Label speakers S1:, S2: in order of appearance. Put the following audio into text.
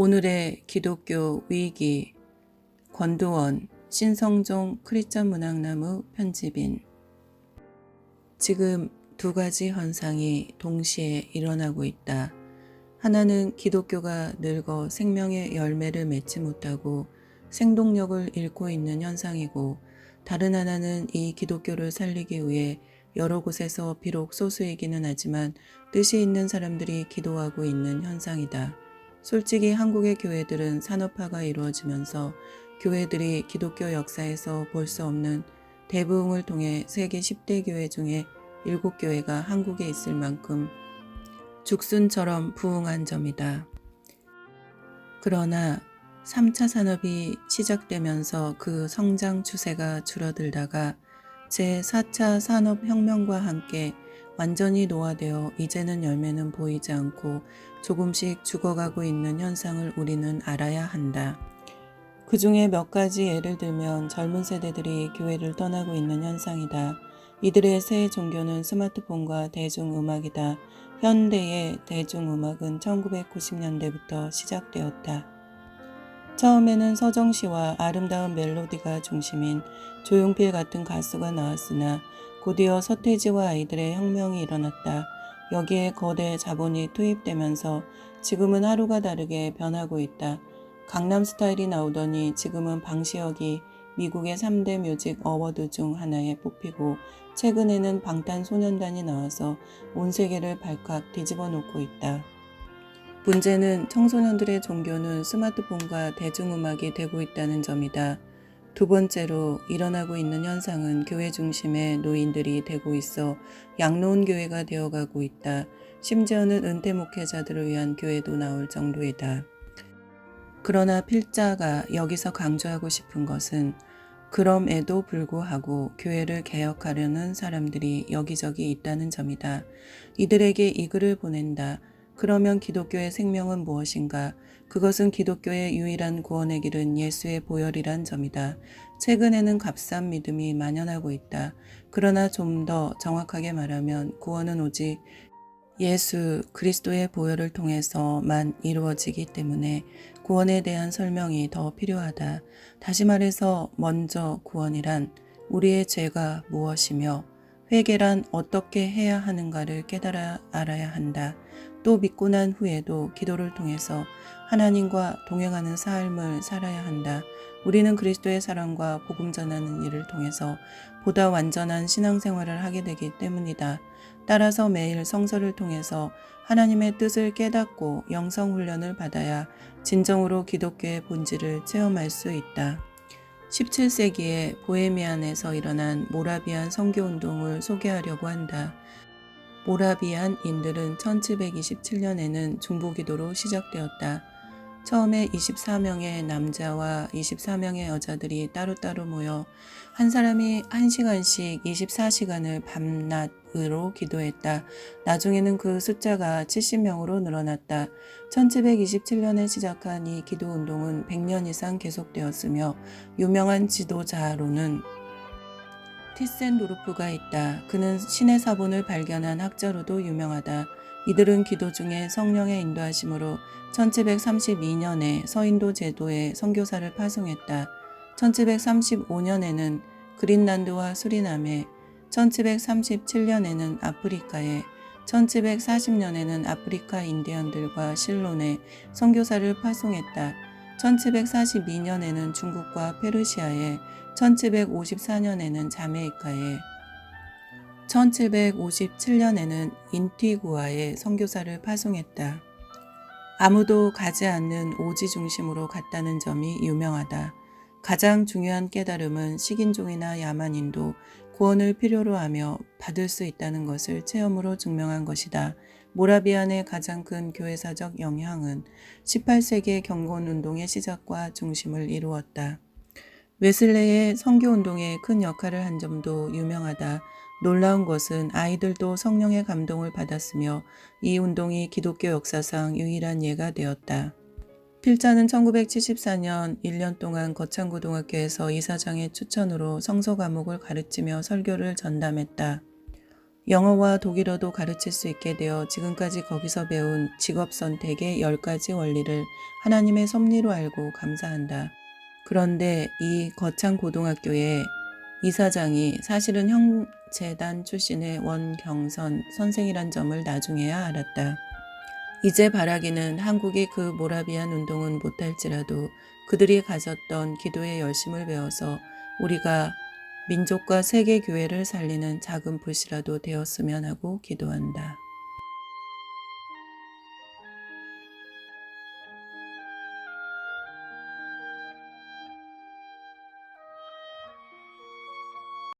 S1: 오늘의 기독교 위기 권도원 신성종 크리스천 문학나무 편집인. 지금 두 가지 현상이 동시에 일어나고 있다. 하나는 기독교가 늙어 생명의 열매를 맺지 못하고 생동력을 잃고 있는 현상이고, 다른 하나는 이 기독교를 살리기 위해 여러 곳에서 비록 소수이기는 하지만 뜻이 있는 사람들이 기도하고 있는 현상이다. 솔직히 한국의 교회들은 산업화가 이루어지면서 교회들이 기독교 역사에서 볼 수 없는 대부흥을 통해 세계 10대 교회 중에 7교회가 한국에 있을 만큼 죽순처럼 부흥한 점이다. 그러나 3차 산업이 시작되면서 그 성장 추세가 줄어들다가 제4차 산업혁명과 함께 완전히 노화되어 이제는 열매는 보이지 않고 조금씩 죽어가고 있는 현상을 우리는 알아야 한다. 그 중에 몇 가지 예를 들면 젊은 세대들이 교회를 떠나고 있는 현상이다. 이들의 새 종교는 스마트폰과 대중음악이다. 현대의 대중음악은 1990년대부터 시작되었다. 처음에는 서정시와 아름다운 멜로디가 중심인 조용필 같은 가수가 나왔으나 곧이어 서태지와 아이들의 혁명이 일어났다. 여기에 거대 자본이 투입되면서 지금은 하루가 다르게 변하고 있다. 강남스타일이 나오더니 지금은 방시혁이 미국의 3대 뮤직 어워드 중 하나에 뽑히고, 최근에는 방탄소년단이 나와서 온 세계를 발칵 뒤집어 놓고 있다. 문제는 청소년들의 종교는 스마트폰과 대중음악이 되고 있다는 점이다. 두 번째로 일어나고 있는 현상은 교회 중심의 노인들이 되고 있어 양로원 교회가 되어가고 있다. 심지어는 은퇴 목회자들을 위한 교회도 나올 정도이다. 그러나 필자가 여기서 강조하고 싶은 것은 그럼에도 불구하고 교회를 개혁하려는 사람들이 여기저기 있다는 점이다. 이들에게 이 글을 보낸다. 그러면 기독교의 생명은 무엇인가? 그것은 기독교의 유일한 구원의 길은 예수의 보혈이란 점이다. 최근에는 값싼 믿음이 만연하고 있다. 그러나 좀 더 정확하게 말하면 구원은 오직 예수 그리스도의 보혈을 통해서만 이루어지기 때문에 구원에 대한 설명이 더 필요하다. 다시 말해서 먼저 구원이란 우리의 죄가 무엇이며 회개란 어떻게 해야 하는가를 깨달아 알아야 한다. 또 믿고 난 후에도 기도를 통해서 하나님과 동행하는 삶을 살아야 한다. 우리는 그리스도의 사랑과 복음 전하는 일을 통해서 보다 완전한 신앙생활을 하게 되기 때문이다. 따라서 매일 성서를 통해서 하나님의 뜻을 깨닫고 영성훈련을 받아야 진정으로 기독교의 본질을 체험할 수 있다. 17세기에 보헤미안에서 일어난 모라비안 선교운동을 소개하려고 한다. 모라비안인들은 1727년에는 중보기도로 시작되었다. 처음에 24명의 남자와 24명의 여자들이 따로따로 모여 한 사람이 1시간씩 24시간을 밤낮으로 기도했다. 나중에는 그 숫자가 70명으로 늘어났다. 1727년에 시작한 이 기도운동은 100년 이상 계속되었으며 유명한 지도자로는 티센도르프가 있다. 그는 신의 사본을 발견한 학자로도 유명하다. 이들은 기도 중에 성령의 인도하심으로 1732년에 서인도 제도에 선교사를 파송했다. 1735년에는 그린란드와 수리남에, 1737년에는 아프리카에, 1740년에는 아프리카 인디언들과 실론에 선교사를 파송했다. 1742년에는 중국과 페르시아에, 1754년에는 자메이카에, 1757년에는 인티구아에 선교사를 파송했다. 아무도 가지 않는 오지 중심으로 갔다는 점이 유명하다. 가장 중요한 깨달음은 식인종이나 야만인도 구원을 필요로 하며 받을 수 있다는 것을 체험으로 증명한 것이다. 모라비안의 가장 큰 교회사적 영향은 18세기의 경건운동의 시작과 중심을 이루었다. 웨슬레의 선교운동에 큰 역할을 한 점도 유명하다. 놀라운 것은 아이들도 성령의 감동을 받았으며 이 운동이 기독교 역사상 유일한 예가 되었다. 필자는 1974년 1년 동안 거창고등학교에서 이사장의 추천으로 성서 과목을 가르치며 설교를 전담했다. 영어와 독일어도 가르칠 수 있게 되어 지금까지 거기서 배운 직업 선택의 10가지 원리를 하나님의 섭리로 알고 감사한다. 그런데 이 거창 고등학교의 이사장이 사실은 형제단 출신의 원경선 선생이란 점을 나중에야 알았다. 이제 바라기는 한국이 그 모라비안 운동은 못할지라도 그들이 가졌던 기도의 열심을 배워서 우리가 민족과 세계 교회를 살리는 작은 불씨라도 되었으면 하고 기도한다.